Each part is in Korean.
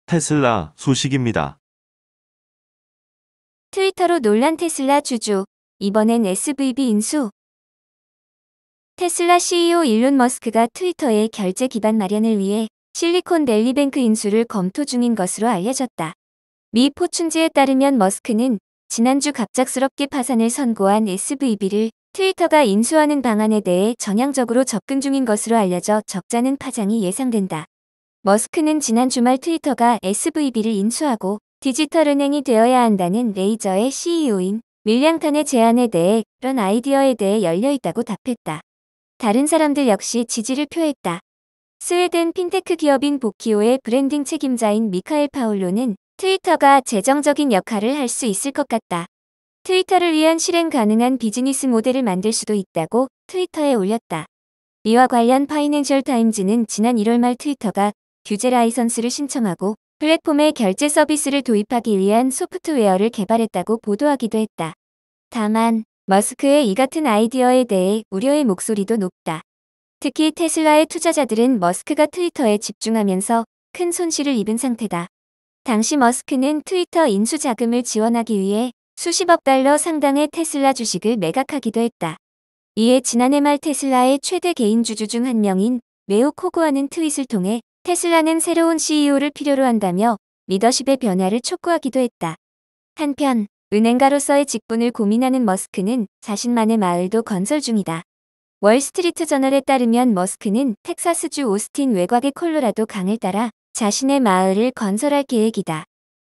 테슬라 소식입니다. 트위터로 논란 테슬라 주주, 이번엔 SVB 인수. 테슬라 CEO 일론 머스크가 트위터의 결제 기반 마련을 위해 실리콘밸리뱅크 인수를 검토 중인 것으로 알려졌다. 미 포춘지에 따르면 머스크는 지난주 갑작스럽게 파산을 선고한 SVB를 트위터가 인수하는 방안에 대해 전향적으로 접근 중인 것으로 알려져 적잖은 파장이 예상된다. 머스크는 지난 주말 트위터가 SVB를 인수하고 디지털은행이 되어야 한다는 레이저의 CEO인 밀양탄의 제안에 대해 그런 아이디어에 대해 열려있다고 답했다. 다른 사람들 역시 지지를 표했다. 스웨덴 핀테크 기업인 보키오의 브랜딩 책임자인 미카엘 파울로는 트위터가 재정적인 역할을 할 수 있을 것 같다. 트위터를 위한 실행 가능한 비즈니스 모델을 만들 수도 있다고 트위터에 올렸다. 이와 관련 파이낸셜 타임즈는 지난 1월 말 트위터가 규제 라이선스를 신청하고 플랫폼에 결제 서비스를 도입하기 위한 소프트웨어를 개발했다고 보도하기도 했다. 다만 머스크의 이 같은 아이디어에 대해 우려의 목소리도 높다. 특히 테슬라의 투자자들은 머스크가 트위터에 집중하면서 큰 손실을 입은 상태다. 당시 머스크는 트위터 인수 자금을 지원하기 위해 수십억 달러 상당의 테슬라 주식을 매각하기도 했다. 이에 지난해 말 테슬라의 최대 개인 주주 중 한 명인 레오 코그와는 트윗을 통해 테슬라는 새로운 CEO를 필요로 한다며 리더십의 변화를 촉구하기도 했다. 한편 은행가로서의 직분을 고민하는 머스크는 자신만의 마을도 건설 중이다. 월스트리트 저널에 따르면 머스크는 텍사스주 오스틴 외곽의 콜로라도 강을 따라 자신의 마을을 건설할 계획이다.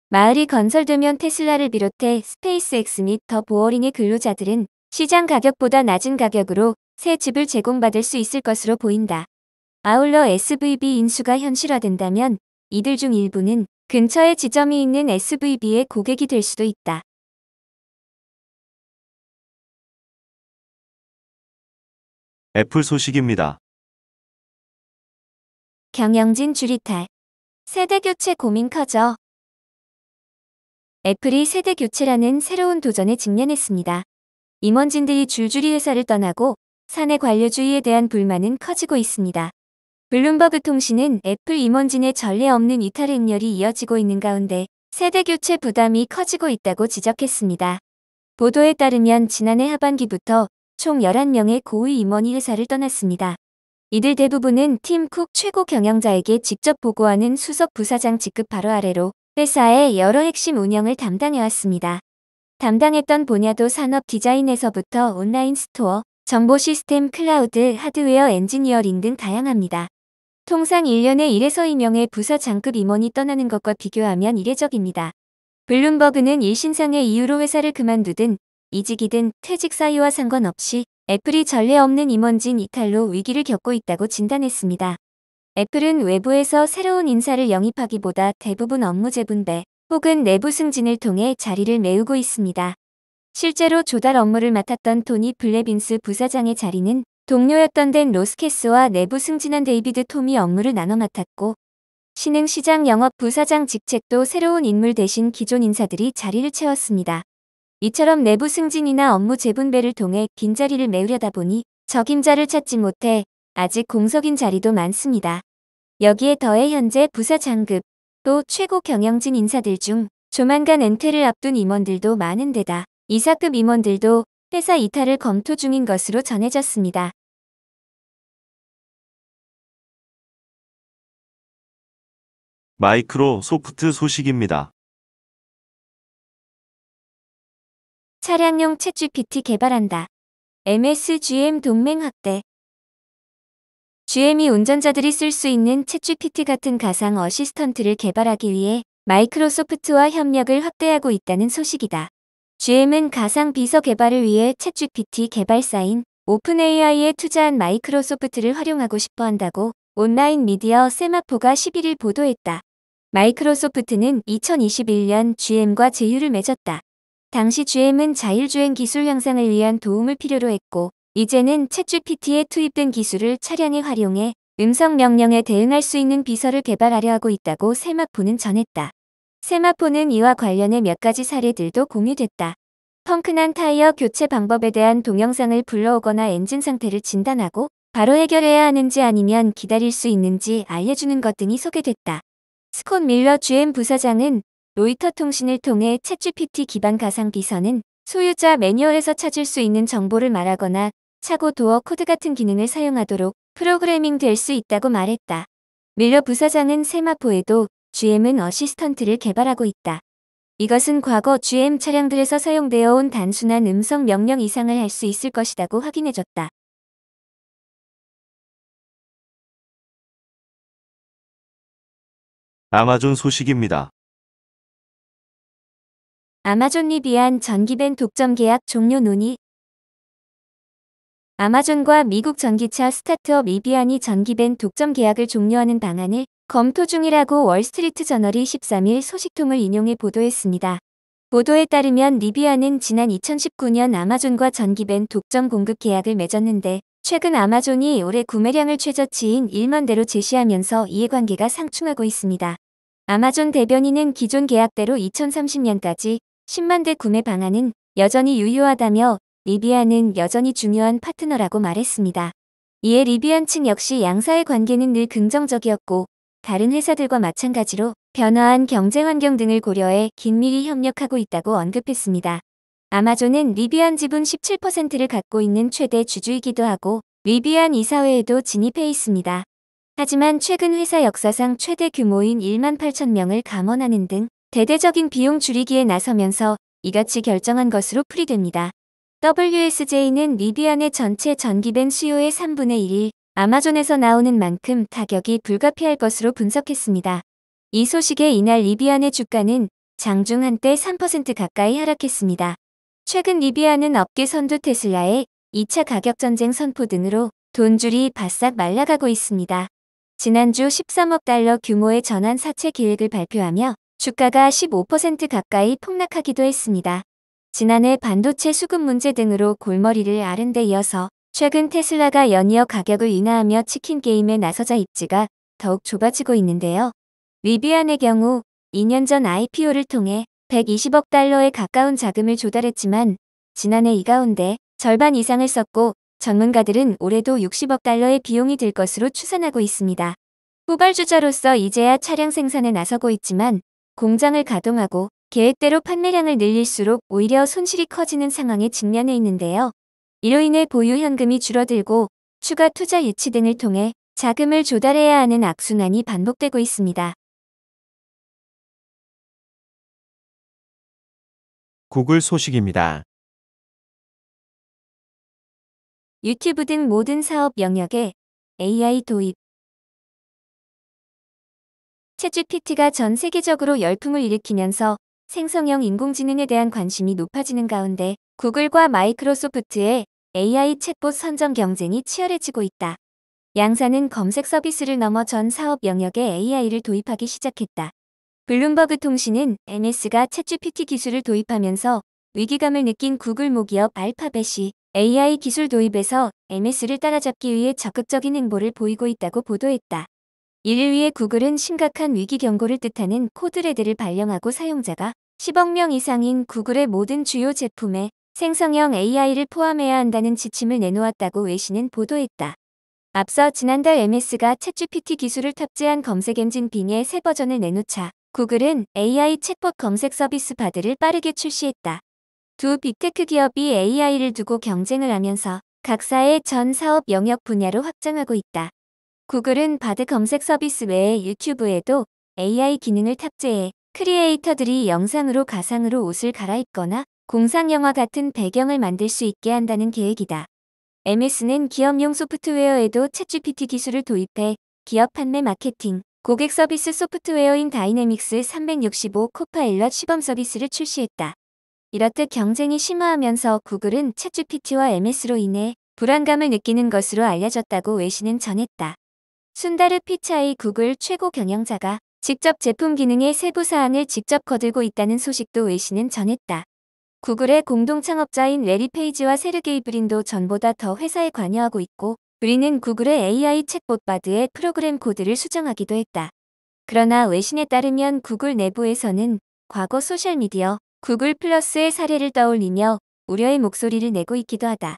마을이 건설되면 테슬라를 비롯해 스페이스X 및 더 보어링의 근로자들은 시장 가격보다 낮은 가격으로 새 집을 제공받을 수 있을 것으로 보인다. 아울러 SVB 인수가 현실화된다면 이들 중 일부는 근처에 지점이 있는 SVB의 고객이 될 수도 있다. 애플 소식입니다. 경영진 줄이탈. 세대 교체 고민 커져. 애플이 세대 교체라는 새로운 도전에 직면했습니다. 임원진들이 줄줄이 회사를 떠나고 사내 관료주의에 대한 불만은 커지고 있습니다. 블룸버그 통신은 애플 임원진의 전례 없는 이탈 행렬이 이어지고 있는 가운데 세대 교체 부담이 커지고 있다고 지적했습니다. 보도에 따르면 지난해 하반기부터 총 11명의 고위 임원이 회사를 떠났습니다. 이들 대부분은 팀 쿡 최고 경영자에게 직접 보고하는 수석 부사장 직급 바로 아래로 회사의 여러 핵심 운영을 담당해왔습니다. 담당했던 분야도 산업 디자인에서부터 온라인 스토어, 정보 시스템, 클라우드, 하드웨어 엔지니어링 등 다양합니다. 통상 1년에 1에서 2명의 부서 장급 임원이 떠나는 것과 비교하면 이례적입니다. 블룸버그는 일신상의 이유로 회사를 그만두든 이직이든 퇴직 사유와 상관없이 애플이 전례 없는 임원진 이탈로 위기를 겪고 있다고 진단했습니다. 애플은 외부에서 새로운 인사를 영입하기보다 대부분 업무 재분배 혹은 내부 승진을 통해 자리를 메우고 있습니다. 실제로 조달 업무를 맡았던 토니 블레빈스 부사장의 자리는 동료였던 댄 로스캐스와 내부 승진한 데이비드 톰이 업무를 나눠 맡았고 신흥시장 영업 부사장 직책도 새로운 인물 대신 기존 인사들이 자리를 채웠습니다. 이처럼 내부 승진이나 업무 재분배를 통해 빈자리를 메우려다 보니 적임자를 찾지 못해 아직 공석인 자리도 많습니다. 여기에 더해 현재 부사 장급, 또 최고 경영진 인사들 중 조만간 은퇴를 앞둔 임원들도 많은 데다 이사급 임원들도 회사 이탈을 검토 중인 것으로 전해졌습니다. 마이크로소프트 소식입니다. 차량용 챗GPT 개발한다. MS-GM 동맹 확대. GM이 운전자들이 쓸 수 있는 챗GPT 같은 가상 어시스턴트를 개발하기 위해 마이크로소프트와 협력을 확대하고 있다는 소식이다. GM은 가상 비서 개발을 위해 챗GPT 개발사인 오픈AI에 투자한 마이크로소프트를 활용하고 싶어 한다고 온라인 미디어 세마포가 11일 보도했다. 마이크로소프트는 2021년 GM과 제휴를 맺었다. 당시 GM은 자율주행 기술 향상을 위한 도움을 필요로 했고 이제는 챗GPT에 투입된 기술을 차량에 활용해 음성 명령에 대응할 수 있는 비서를 개발하려 하고 있다고 세마포는 전했다. 세마포는 이와 관련해 몇 가지 사례들도 공유됐다. 펑크난 타이어 교체 방법에 대한 동영상을 불러오거나 엔진 상태를 진단하고 바로 해결해야 하는지 아니면 기다릴 수 있는지 알려주는 것 등이 소개됐다. 스콧 밀러 GM 부사장은 로이터 통신을 통해 챗GPT 기반 가상 비서는 소유자 매뉴얼에서 찾을 수 있는 정보를 말하거나 차고 도어 코드 같은 기능을 사용하도록 프로그래밍 될 수 있다고 말했다. 밀러 부사장은 세마포에도 GM은 어시스턴트를 개발하고 있다. 이것은 과거 GM 차량들에서 사용되어 온 단순한 음성 명령 이상을 할 수 있을 것이라고 확인해줬다. 아마존 소식입니다. 아마존 리비안 전기밴 독점 계약 종료 논의. 아마존과 미국 전기차 스타트업 리비안이 전기밴 독점 계약을 종료하는 방안을 검토 중이라고 월스트리트 저널이 13일 소식통을 인용해 보도했습니다. 보도에 따르면 리비안은 지난 2019년 아마존과 전기밴 독점 공급 계약을 맺었는데 최근 아마존이 올해 구매량을 최저치인 1만 대로 제시하면서 이해관계가 상충하고 있습니다. 아마존 대변인은 기존 계약대로 2030년까지 10만 대 구매 방안은 여전히 유효하다며 리비안은 여전히 중요한 파트너라고 말했습니다. 이에 리비안 측 역시 양사의 관계는 늘 긍정적이었고 다른 회사들과 마찬가지로 변화한 경제 환경 등을 고려해 긴밀히 협력하고 있다고 언급했습니다. 아마존은 리비안 지분 17%를 갖고 있는 최대 주주이기도 하고 리비안 이사회에도 진입해 있습니다. 하지만 최근 회사 역사상 최대 규모인 1만 8천 명을 감원하는 등 대대적인 비용 줄이기에 나서면서 이같이 결정한 것으로 풀이됩니다. WSJ는 리비안의 전체 전기밴 수요의 3분의 1을 아마존에서 나오는 만큼 타격이 불가피할 것으로 분석했습니다. 이 소식에 이날 리비안의 주가는 장중 한때 3% 가까이 하락했습니다. 최근 리비안은 업계 선두 테슬라의 2차 가격 전쟁 선포 등으로 돈줄이 바싹 말라가고 있습니다. 지난주 13억 달러 규모의 전환 사채 계획을 발표하며 주가가 15% 가까이 폭락하기도 했습니다. 지난해 반도체 수급 문제 등으로 골머리를 앓은 데 이어서 최근 테슬라가 연이어 가격을 인하하며 치킨 게임에 나서자 입지가 더욱 좁아지고 있는데요. 리비안의 경우 2년 전 IPO를 통해 120억 달러에 가까운 자금을 조달했지만 지난해 이 가운데 절반 이상을 썼고 전문가들은 올해도 60억 달러의 비용이 들 것으로 추산하고 있습니다. 후발주자로서 이제야 차량 생산에 나서고 있지만 공장을 가동하고 계획대로 판매량을 늘릴수록 오히려 손실이 커지는 상황에 직면해 있는데요. 이로 인해 보유 현금이 줄어들고 추가 투자 유치 등을 통해 자금을 조달해야 하는 악순환이 반복되고 있습니다. 구글 소식입니다. 유튜브 등 모든 사업 영역에 AI 도입. 챗GPT가 전 세계적으로 열풍을 일으키면서 생성형 인공지능에 대한 관심이 높아지는 가운데 구글과 마이크로소프트의 AI 챗봇 선정 경쟁이 치열해지고 있다. 양사는 검색 서비스를 넘어 전 사업 영역에 AI를 도입하기 시작했다. 블룸버그 통신은 MS가 챗GPT 기술을 도입하면서 위기감을 느낀 구글 모기업 알파벳이 AI 기술 도입에서 MS를 따라잡기 위해 적극적인 행보를 보이고 있다고 보도했다. 이를 위해 구글은 심각한 위기 경고를 뜻하는 코드레드를 발령하고 사용자가 10억 명 이상인 구글의 모든 주요 제품에 생성형 AI를 포함해야 한다는 지침을 내놓았다고 외신은 보도했다. 앞서 지난달 MS가 챗GPT 기술을 탑재한 검색 엔진 빙의 새 버전을 내놓자 구글은 AI 챗봇 검색 서비스 바드를 빠르게 출시했다. 두 빅테크 기업이 AI를 두고 경쟁을 하면서 각사의 전 사업 영역 분야로 확장하고 있다. 구글은 바드 검색 서비스 외에 유튜브에도 AI 기능을 탑재해 크리에이터들이 영상으로 가상으로 옷을 갈아입거나 공상영화 같은 배경을 만들 수 있게 한다는 계획이다. MS는 기업용 소프트웨어에도 챗GPT 기술을 도입해 기업 판매 마케팅, 고객 서비스 소프트웨어인 다이내믹스 365 코파일럿 시범 서비스를 출시했다. 이렇듯 경쟁이 심화하면서 구글은 챗GPT와 MS로 인해 불안감을 느끼는 것으로 알려졌다고 외신은 전했다. 순다르 피차이 구글 최고 경영자가 직접 제품 기능의 세부 사항을 직접 거들고 있다는 소식도 외신은 전했다. 구글의 공동 창업자인 레리 페이지와 세르게이 브린도 전보다 더 회사에 관여하고 있고 브린은 구글의 AI 챗봇 바드의 프로그램 코드를 수정하기도 했다. 그러나 외신에 따르면 구글 내부에서는 과거 소셜미디어 구글 플러스의 사례를 떠올리며 우려의 목소리를 내고 있기도 하다.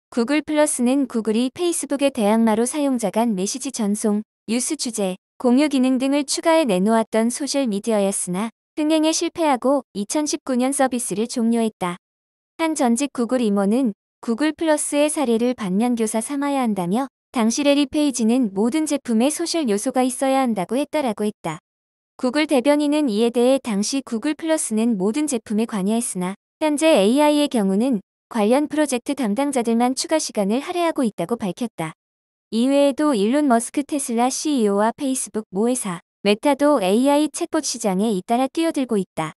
구글 플러스는 구글이 페이스북의 대항마로 사용자 간 메시지 전송, 뉴스 주제, 공유 기능 등을 추가해 내놓았던 소셜미디어였으나 흥행에 실패하고 2019년 서비스를 종료했다. 한 전직 구글 임원은 구글 플러스의 사례를 반면교사 삼아야 한다며 당시 레리 페이지는 모든 제품에 소셜 요소가 있어야 한다고 했다라고 했다. 구글 대변인은 이에 대해 당시 구글 플러스는 모든 제품에 관여했으나 현재 AI의 경우는 관련 프로젝트 담당자들만 추가 시간을 할애하고 있다고 밝혔다. 이외에도 일론 머스크 테슬라 CEO와 페이스북 모 회사, 메타도 AI 챗봇 시장에 잇따라 뛰어들고 있다.